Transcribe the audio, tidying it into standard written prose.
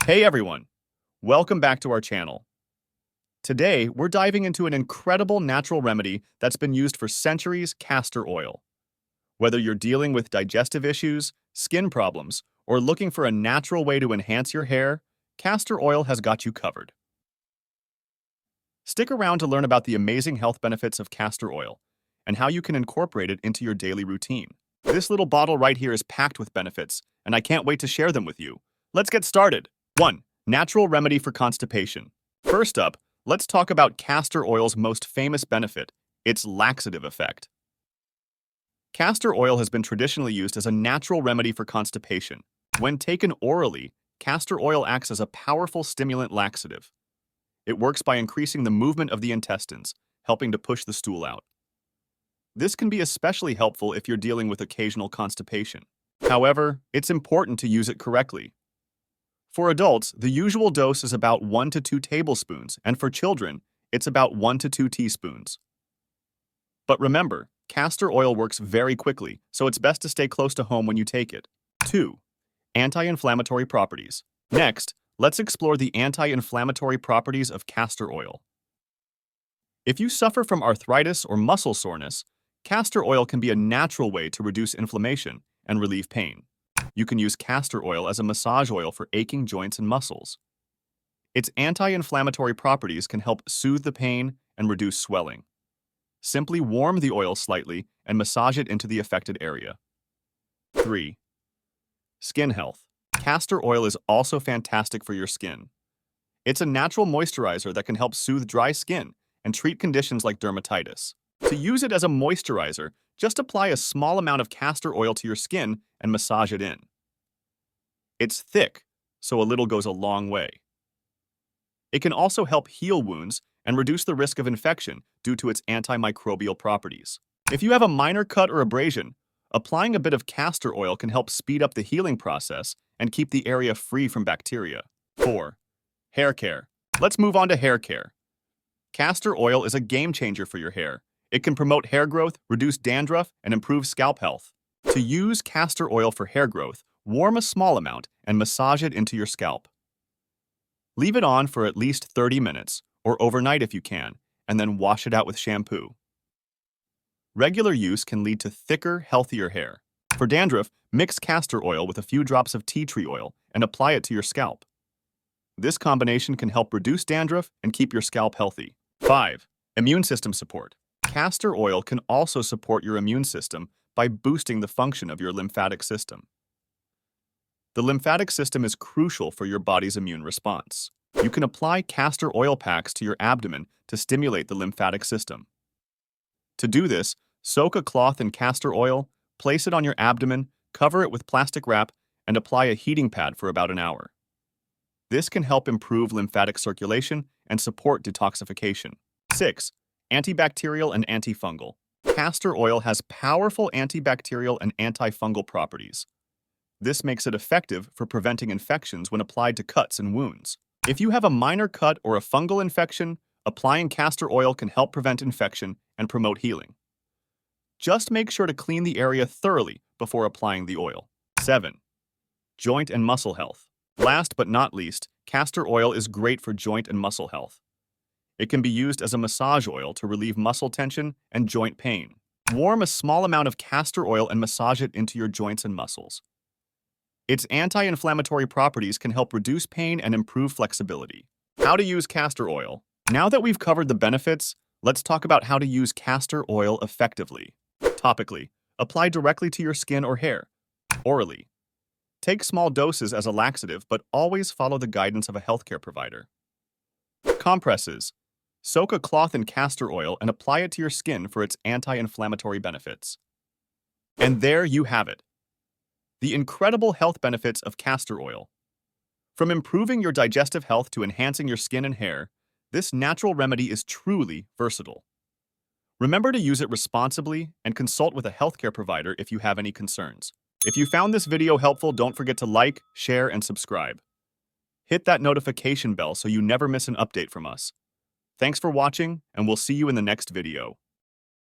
Hey everyone, welcome back to our channel. Today, we're diving into an incredible natural remedy that's been used for centuries, castor oil. Whether you're dealing with digestive issues, skin problems, or looking for a natural way to enhance your hair, castor oil has got you covered. Stick around to learn about the amazing health benefits of castor oil and how you can incorporate it into your daily routine. This little bottle right here is packed with benefits, and I can't wait to share them with you. Let's get started. 1. Natural remedy for constipation. First up, let's talk about castor oil's most famous benefit, its laxative effect. Castor oil has been traditionally used as a natural remedy for constipation. When taken orally, castor oil acts as a powerful stimulant laxative. It works by increasing the movement of the intestines, helping to push the stool out. This can be especially helpful if you're dealing with occasional constipation. However, it's important to use it correctly. For adults, the usual dose is about 1 to 2 tablespoons, and for children, it's about 1 to 2 teaspoons. But remember, castor oil works very quickly, so it's best to stay close to home when you take it. 2. Anti-inflammatory properties. Next, let's explore the anti-inflammatory properties of castor oil. If you suffer from arthritis or muscle soreness, castor oil can be a natural way to reduce inflammation and relieve pain. You can use castor oil as a massage oil for aching joints and muscles. Its anti-inflammatory properties can help soothe the pain and reduce swelling. Simply warm the oil slightly and massage it into the affected area. 3. Skin health. Castor oil is also fantastic for your skin. It's a natural moisturizer that can help soothe dry skin and treat conditions like dermatitis. To use it as a moisturizer, just apply a small amount of castor oil to your skin and massage it in. It's thick, so a little goes a long way. It can also help heal wounds and reduce the risk of infection due to its antimicrobial properties. If you have a minor cut or abrasion, applying a bit of castor oil can help speed up the healing process and keep the area free from bacteria. 4. Hair care. Let's move on to hair care. Castor oil is a game changer for your hair. It can promote hair growth, reduce dandruff, and improve scalp health. To use castor oil for hair growth, warm a small amount and massage it into your scalp. Leave it on for at least 30 minutes, or overnight if you can, and then wash it out with shampoo. Regular use can lead to thicker, healthier hair. For dandruff, mix castor oil with a few drops of tea tree oil and apply it to your scalp. This combination can help reduce dandruff and keep your scalp healthy. 5. Immune system support. Castor oil can also support your immune system by boosting the function of your lymphatic system. The lymphatic system is crucial for your body's immune response. You can apply castor oil packs to your abdomen to stimulate the lymphatic system. To do this, soak a cloth in castor oil, place it on your abdomen, cover it with plastic wrap, and apply a heating pad for about an hour. This can help improve lymphatic circulation and support detoxification. 6. Antibacterial and antifungal. Castor oil has powerful antibacterial and antifungal properties. This makes it effective for preventing infections when applied to cuts and wounds. If you have a minor cut or a fungal infection, applying castor oil can help prevent infection and promote healing. Just make sure to clean the area thoroughly before applying the oil. 7. Joint and muscle health. Last but not least, castor oil is great for joint and muscle health. It can be used as a massage oil to relieve muscle tension and joint pain. Warm a small amount of castor oil and massage it into your joints and muscles. Its anti-inflammatory properties can help reduce pain and improve flexibility. How to use castor oil. Now that we've covered the benefits, let's talk about how to use castor oil effectively. Topically, apply directly to your skin or hair. Orally, take small doses as a laxative, but always follow the guidance of a healthcare provider. Compresses. Soak a cloth in castor oil and apply it to your skin for its anti-inflammatory benefits. And there you have it. The incredible health benefits of castor oil. From improving your digestive health to enhancing your skin and hair, this natural remedy is truly versatile. Remember to use it responsibly and consult with a healthcare provider if you have any concerns. If you found this video helpful, don't forget to like, share, and subscribe. Hit that notification bell so you never miss an update from us. Thanks for watching, and we'll see you in the next video.